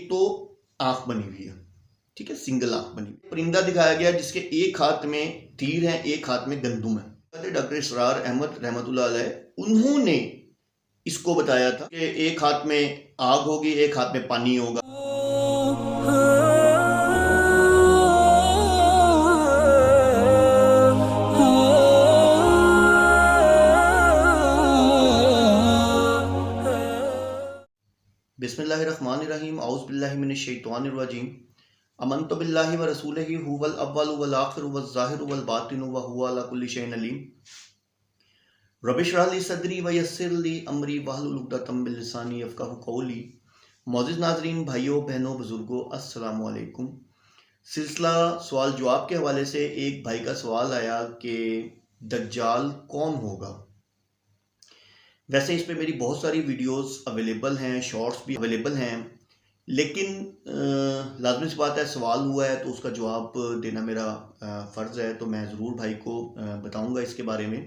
ایک تو آنکھ بنی ہوئی ہے، ٹھیک ہے، سنگل آنکھ بنی ہوئی، پرندہ دکھایا گیا جس کے ایک ہاتھ میں تیر ہے، ایک ہاتھ میں گندم ہے۔ ڈاکٹر اسرار احمد رحمۃ اللہ علیہ انہوں نے اس کو بتایا تھا کہ ایک ہاتھ میں آگ ہوگی، ایک ہاتھ میں پانی ہوگا۔ بسم اللہ الرحمن الرحیم، اعوذ باللہ من الشیطان الرجیم، امنت باللہ ورسولہ هو الاول والآخر والظاہر والباطن وهو علی کل شیء علیم۔ رب اشرح لی صدری ویسر لی امری واحلل عقدۃ من لسانی یفقہوا قولی۔ معزز ناظرین، بھائیوں بہنوں بزرگوں، السلام علیکم۔ سلسلہ سوال جواب کے حوالے سے ایک بھائی کا سوال آیا کہ دجال کون ہوگا۔ ویسے اس پہ میری بہت ساری ویڈیوز اویلیبل ہیں، شارٹس بھی اویلیبل ہیں، لیکن لازمی سی بات ہے، سوال ہوا ہے تو اس کا جواب دینا میرا فرض ہے، تو میں ضرور بھائی کو بتاؤں گا اس کے بارے میں۔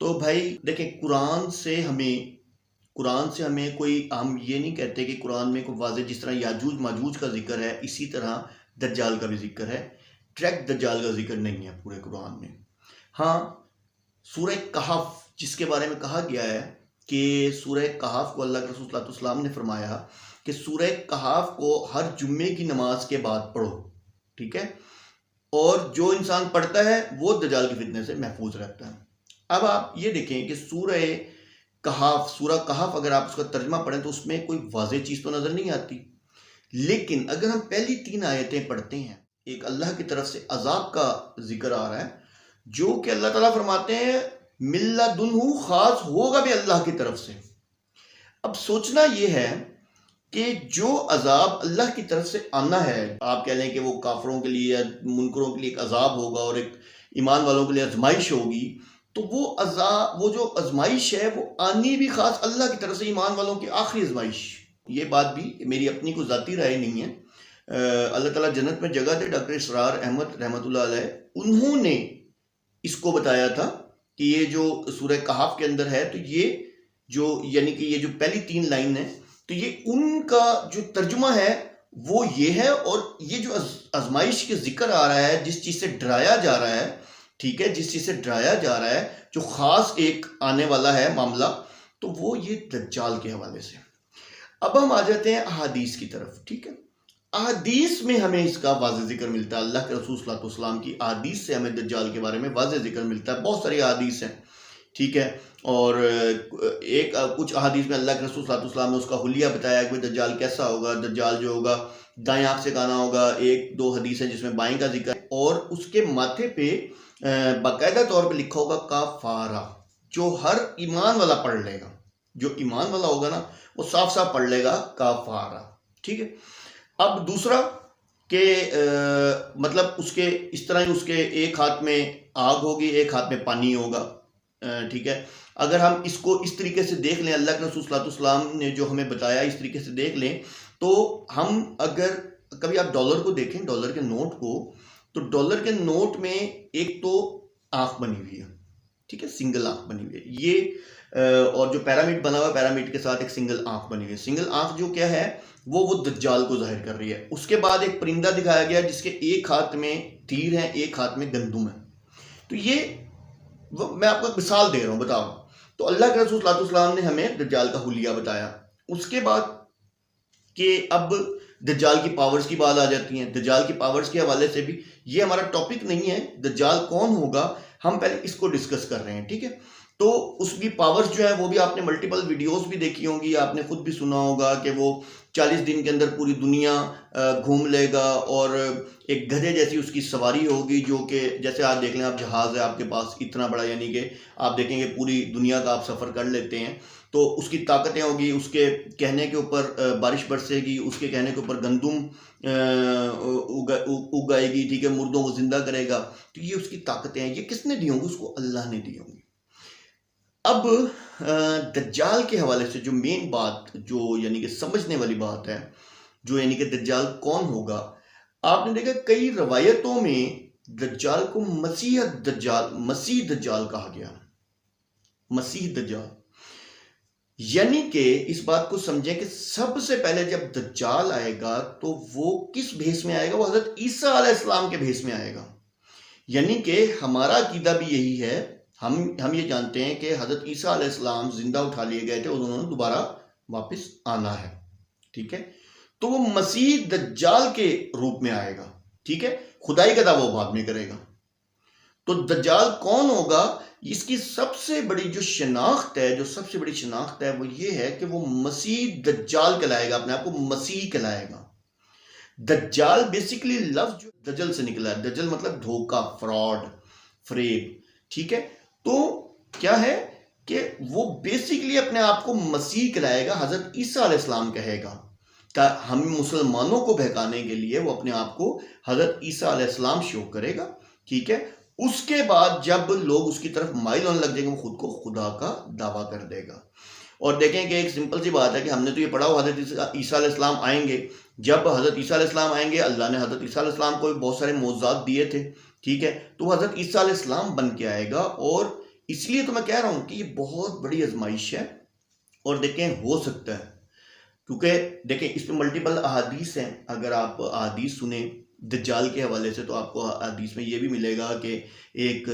تو بھائی دیکھیں، قرآن سے ہمیں کوئی، ہم یہ نہیں کہتے کہ قرآن میں کوئی واضح، جس طرح یاجوج ماجوج کا ذکر ہے اسی طرح دجال کا بھی ذکر ہے، ڈائریکٹ دجال کا ذکر نہیں ہے پورے قرآن میں۔ ہاں، سورہ کہف جس کے بارے میں کہا گیا ہے کہ سورہ کہف کو اللہ کے رسول صلی اللہ علیہ وسلم نے فرمایا کہ سورہ کہف کو ہر جمعے کی نماز کے بعد پڑھو، ٹھیک ہے، اور جو انسان پڑھتا ہے وہ دجال کے فتنے سے محفوظ رہتا ہے۔ اب آپ یہ دیکھیں کہ سورہ کہف اگر آپ اس کا ترجمہ پڑھیں تو اس میں کوئی واضح چیز تو نظر نہیں آتی، لیکن اگر ہم پہلی 3 آیتیں پڑھتے ہیں، ایک اللہ کی طرف سے عذاب کا ذکر آ رہا ہے جو کہ اللہ تعالیٰ فرماتے ہیں من لدنہ، خاص ہوگا بھی اللہ کی طرف سے۔ اب سوچنا یہ ہے کہ جو عذاب اللہ کی طرف سے آنا ہے، آپ کہہ لیں کہ وہ کافروں کے لیے یا منکروں کے لیے ایک عذاب ہوگا اور ایک ایمان والوں کے لیے آزمائش ہوگی، تو وہ عذاب، وہ جو آزمائش ہے وہ آنی بھی خاص اللہ کی طرف سے، ایمان والوں کی آخری آزمائش۔ یہ بات بھی میری اپنی کوئی ذاتی رائے نہیں ہے، اللہ تعالیٰ جنت میں جگہ دے، ڈاکٹر اسرار احمد رحمۃ اللہ علیہ انہوں نے اس کو بتایا تھا کہ یہ جو سورہ کہف کے اندر ہے، تو یہ جو یعنی کہ یہ جو پہلی 3 لائن ہے، تو یہ ان کا جو ترجمہ ہے وہ یہ ہے، اور یہ جو آزمائش کے ذکر آ رہا ہے، جس چیز سے ڈرایا جا رہا ہے، ٹھیک ہے، جس چیز سے ڈرایا جا رہا ہے، جو خاص ایک آنے والا ہے معاملہ، تو وہ یہ دجال کے حوالے سے۔ اب ہم آ جاتے ہیں احادیث کی طرف، ٹھیک ہے۔ احادیث میں ہمیں اس کا واضح ذکر ملتا ہے، اللہ کے رسول صلی اللہ علیہ وسلم کی احادیث سے ہمیں دجال کے بارے میں واضح ذکر ملتا ہے، بہت ساری احادیث ہیں، ٹھیک ہے، اور کچھ احادیث میں اللہ کے رسول صلی اللہ علیہ وسلم نے اس کا حلیہ بتایا کہ دجال کیسا ہوگا، دجال جو ہوگا دائیں آنکھ سے کانا ہوگا، 1-2 حدیث ہیں جس میں بائیں کا ذکر ہے، اور اس کے ماتھے پہ باقاعدہ طور پہ لکھا ہوگا کافارہ، جو ہر ایمان والا پڑھ لے گا، جو ایمان والا ہوگا نا وہ صاف صاف پڑھ لے گا کافارہ، ٹھیک ہے۔ اب دوسرا کہ مطلب اس کے اس طرح ہی اس کے ایک ہاتھ میں آگ ہوگی، ایک ہاتھ میں پانی ہوگا، ٹھیک ہے۔ اگر ہم اس کو اس طریقے سے دیکھ لیں، اللہ کے رسول صلی اللہ علیہ وسلم نے جو ہمیں بتایا اس طریقے سے دیکھ لیں، تو ہم اگر کبھی آپ ڈالر کو دیکھیں، ڈالر کے نوٹ کو، تو ڈالر کے نوٹ میں ایک تو آنکھ بنی ہوئی ہے، ٹھیک ہے، سنگل آنکھ بنی ہوئی ہے، یہ اور جو پیرامڈ بنا ہوا ہے، پیرامڈ کے ساتھ ایک سنگل آنکھ بنی ہوئی ہے، سنگل آنکھ جو کیا ہے وہ دجال کو ظاہر کر رہی ہے۔ اس کے بعد ایک پرندہ دکھایا گیا جس کے ایک ہاتھ میں تیر ہے، ایک ہاتھ میں گندم ہے۔ تو یہ میں آپ کو ایک مثال دے رہا ہوں، بتاؤ، تو اللہ کے رسول صلی اللہ علیہ وسلم نے ہمیں دجال کا حلیہ بتایا۔ اس کے بعد کہ اب دجال کی پاورز کی بات آ جاتی ہیں، دجال کی پاورز کے حوالے سے بھی یہ ہمارا ٹاپک نہیں ہے، دجال کون ہوگا، ہم پہلے اس کو ڈسکس کر رہے ہیں، ٹھیک ہے۔ تو اس کی پاورز جو ہے وہ بھی آپ نے ملٹیپل ویڈیوز بھی دیکھی ہوں گی، آپ نے خود بھی سنا ہوگا کہ وہ 40 دن کے اندر پوری دنیا گھوم لے گا، اور ایک گدھے جیسی اس کی سواری ہوگی، جو کہ جیسے آپ دیکھ لیں، آپ جہاز ہے آپ کے پاس اتنا بڑا، یعنی کہ آپ دیکھیں گے پوری دنیا کا آپ سفر کر لیتے ہیں، تو اس کی طاقتیں ہوگی، اس کے کہنے کے اوپر بارش برسے گی، اس کے کہنے کے اوپر گندم اگائے گی، ٹھیک ہے، مردوں کو زندہ کرے گا، تو یہ اس کی طاقتیں ہیں۔ یہ کس نے دی ہوں گی؟ اس کو اللہ نے دی ہوں گی۔ اب دجال کے حوالے سے جو مین بات، جو یعنی کہ سمجھنے والی بات ہے، جو یعنی کہ دجال کون ہوگا، آپ نے دیکھا کئی روایتوں میں دجال کو مسیح دجال کہا گیا، مسیح دجال۔ یعنی کہ اس بات کو سمجھیں کہ سب سے پہلے جب دجال آئے گا تو وہ کس بھیس میں آئے گا؟ وہ حضرت عیسیٰ علیہ السلام کے بھیس میں آئے گا. یعنی کہ ہمارا عقیدہ بھی یہی ہے، ہم یہ جانتے ہیں کہ حضرت عیسیٰ علیہ السلام زندہ اٹھا لیے گئے تھے اور انہوں نے دوبارہ واپس آنا ہے. ٹھیک ہے، تو وہ مسیح دجال کے روپ میں آئے گا. ٹھیک ہے، خدائی کا دعویٰ بعد میں کرے گا. تو دجال کون ہوگا؟ اس کی سب سے بڑی جو شناخت ہے وہ یہ ہے کہ وہ مسیح دجال کہلائے گا، اپنے آپ کو مسیح کہلائے گا. دجال بیسیکلی لفظ جو دجل سے نکلا ہے، دجل مطلب دھوکہ، فراڈ، فریب. ٹھیک ہے، تو کیا ہے کہ وہ بیسیکلی اپنے آپ کو مسیح کہلائے گا، حضرت عیسیٰ علیہ السلام کہے گا. ہم مسلمانوں کو بہکانے کے لیے وہ اپنے آپ کو حضرت عیسیٰ علیہ السلام شو کرے گا. ٹھیک ہے، اس کے بعد جب لوگ اس کی طرف مائل ہونے لگ جائیں گے وہ خود کو خدا کا دعویٰ کر دے گا. اور دیکھیں کہ ایک سمپل سی بات ہے کہ ہم نے تو یہ پڑھا ہو حضرت عیسیٰ علیہ السلام آئیں گے. جب حضرت عیسیٰ علیہ السلام آئیں گے، اللہ نے حضرت عیسیٰ علیہ السلام کو بہت سارے معجزات دیے تھے. ٹھیک ہے، تو وہ حضرت عیسیٰ علیہ السلام بن کے آئے گا. اور اس لیے تو میں کہہ رہا ہوں کہ یہ بہت بڑی آزمائش ہے. اور دیکھیں ہو سکتا ہے، کیونکہ دیکھیں اس پہ ملٹیپل احادیث ہیں. اگر آپ احادیث سنیں دجال کے حوالے سے تو آپ کو حدیث میں یہ بھی ملے گا کہ ایک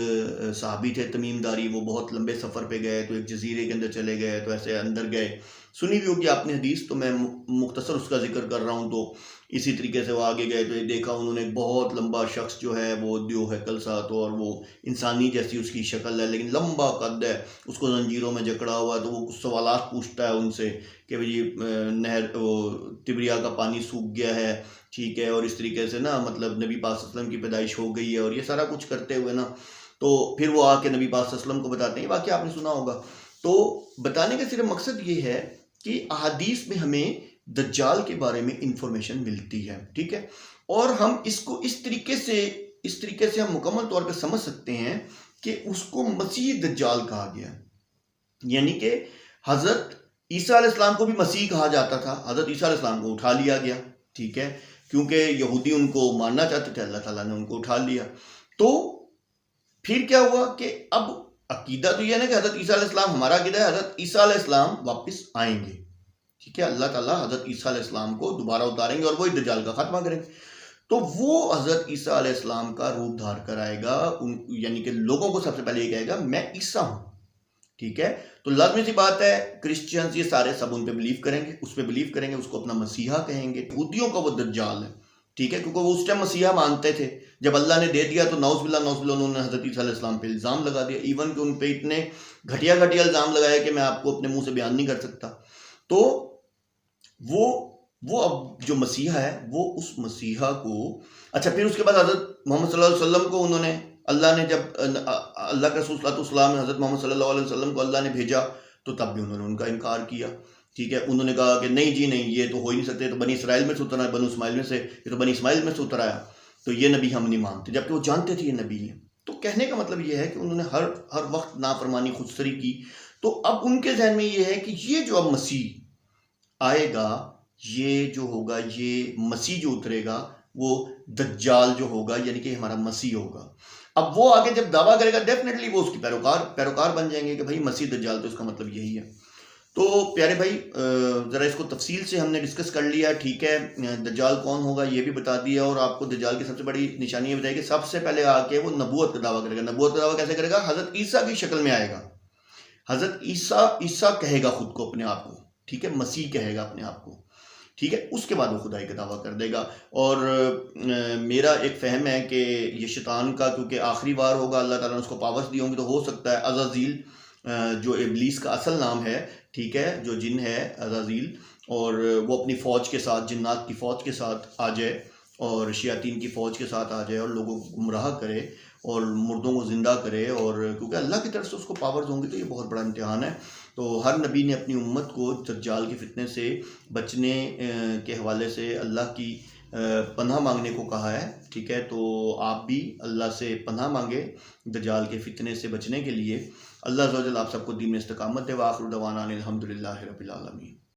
صحابی تھے تمیم داری، وہ بہت لمبے سفر پہ گئے تو ایک جزیرے کے اندر چلے گئے، تو ایسے اندر گئے. سنی بھی ہوگی آپ نے حدیث، تو میں مختصر اس کا ذکر کر رہا ہوں. تو اسی طریقے سے وہ آگے گئے تو یہ دیکھا انہوں نے بہت لمبا شخص جو ہے وہ دیو ہیکل سا، تو اور وہ انسانی جیسی اس کی شکل ہے لیکن لمبا قد ہے، اس کو زنجیروں میں جکڑا ہوا ہے. تو وہ کچھ سوالات پوچھتا ہے ان سے کہ بھئی نہر تبریا کا پانی سوکھ گیا ہے. ٹھیک ہے، اور اس طریقے سے نا مطلب نبی پاک صلی اللہ علیہ وسلم کی پیدائش ہو گئی ہے، اور یہ سارا کچھ کرتے ہوئے نا تو پھر وہ آ کے نبی پاک صلی اللہ علیہ وسلم کو بتاتے ہیں. واقعہ آپ نے سنا ہوگا. تو بتانے کا صرف مقصد یہ ہے کہ احادیث میں ہمیں دجال کے بارے میں انفارمیشن ملتی ہے. ٹھیک ہے، اور ہم اس کو اس طریقے سے ہم مکمل طور پہ سمجھ سکتے ہیں کہ اس کو مسیح دجال کہا گیا. یعنی کہ حضرت عیسیٰ علیہ السلام کو بھی مسیح کہا جاتا تھا. حضرت عیسیٰ علیہ السلام کو اٹھا لیا گیا. ٹھیک ہے، کیونکہ یہودی ان کو ماننا چاہتے تھے، اللہ تعالیٰ نے ان کو اٹھا لیا. تو پھر کیا ہوا کہ اب عقیدہ تو یہ ہے نا کہ حضرت عیسیٰ علیہ السلام، ہمارا عقیدہ ہے حضرت عیسیٰ علیہ السلام واپس آئیں گے. ٹھیک ہے، اللہ تعالیٰ حضرت عیسیٰ علیہ السلام کو دوبارہ اتاریں گے اور وہی دجال کا خاتمہ کریں گے. تو وہ حضرت عیسیٰ علیہ السلام کا روپ دھار کر آئے گا، یعنی کہ لوگوں کو سب سے پہلے یہ کہے گا میں عیسیٰ ہوں. ٹھیک ہے، تو لازمی سی بات ہے کرسچنز یہ سارے سب ان پہ بلیو کریں گے، اس پہ بلیو کریں گے، اس کو اپنا مسیحا کہیں گے. یہودیوں کا وہ دجال ہے. ٹھیک ہے، کیونکہ وہ اس ٹائم مسیحا مانتے تھے. جب اللہ نے دے دیا تو نعوذ باللہ انہوں نے حضرت عیسیٰ علیہ السلام پہ الزام لگا دیا. ایون کہ ان پہ اتنے گھٹیا الزام لگائے کہ میں آپ کو اپنے منہ سے بیان نہیں کر سکتا. تو وہ اب جو مسیحا ہے وہ اس مسیحا کو، اچھا پھر اس کے بعد حضرت محمد صلی اللہ علیہ وسلم کو انہوں نے، اللہ نے جب اللہ کے رسول صلی اللہ علیہ وسلم نے حضرت محمد صلی اللہ علیہ وسلم کو اللہ نے بھیجا تو تب بھی انہوں نے ان کا انکار کیا. ٹھیک ہے، انہوں نے کہا کہ نہیں جی نہیں، یہ تو ہو ہی نہیں سکتے، تو بنی اسرائیل میں سے اتر آیا، بنو اسماعیل میں سے، یہ تو بنی اسماعیل میں سے اتر آیا، تو یہ نبی ہم نہیں مانتے، جبکہ وہ جانتے تھے یہ نبی ہے. تو کہنے کا مطلب یہ ہے کہ انہوں نے ہر وقت نافرمانی خودسری کی. تو اب ان کے ذہن میں یہ ہے کہ یہ جو اب مسیح آئے گا، یہ جو ہوگا، یہ مسیح جو اترے گا وہ دجال جو ہوگا، یعنی کہ ہمارا مسیح ہوگا. اب وہ آگے جب دعویٰ کرے گا ڈیفینیٹلی وہ اس کی پیروکار بن جائیں گے کہ بھائی مسیح دجال، تو اس کا مطلب یہی ہے. تو پیارے بھائی ذرا اس کو تفصیل سے ہم نے ڈسکس کر لیا. ٹھیک ہے، دجال کون ہوگا یہ بھی بتا دیا، اور آپ کو دجال کی سب سے بڑی نشانی یہ بتائی کہ سب سے پہلے آ کے وہ نبوت کا دعویٰ کرے گا. نبوت کا دعویٰ کیسے کرے گا؟ حضرت عیسیٰ کی شکل میں آئے گا. حضرت عیسیٰ کہے گا خود کو، اپنے آپ کو. ٹھیک ہے، مسیح کہے گا اپنے آپ کو. ٹھیک ہے، اس کے بعد وہ خدائی کا دعویٰ کر دے گا. اور میرا ایک فہم ہے کہ یہ شیطان کا کیونکہ آخری بار ہوگا، اللہ تعالیٰ نے اس کو پاورز دی ہوں گی، تو ہو سکتا ہے عزازیل جو ابلیس کا اصل نام ہے، ٹھیک ہے، جو جن ہے عزازیل، اور وہ اپنی فوج کے ساتھ، جنات کی فوج کے ساتھ آ جائے اور شیاطین کی فوج کے ساتھ آ جائے اور لوگوں کو گمراہ کرے اور مردوں کو زندہ کرے. اور کیونکہ اللہ کی طرف سے اس کو پاورز ہوں گی تو یہ بہت بڑا امتحان ہے. تو ہر نبی نے اپنی امت کو دجال کے فتنے سے بچنے کے حوالے سے اللہ کی پناہ مانگنے کو کہا ہے. ٹھیک ہے، تو آپ بھی اللہ سے پناہ مانگے دجال کے فتنے سے بچنے کے لیے. اللہ عز و جل آپ سب کو دین میں استقامت دے. وآخر دعوانا ان الحمدللہ رب العالمین.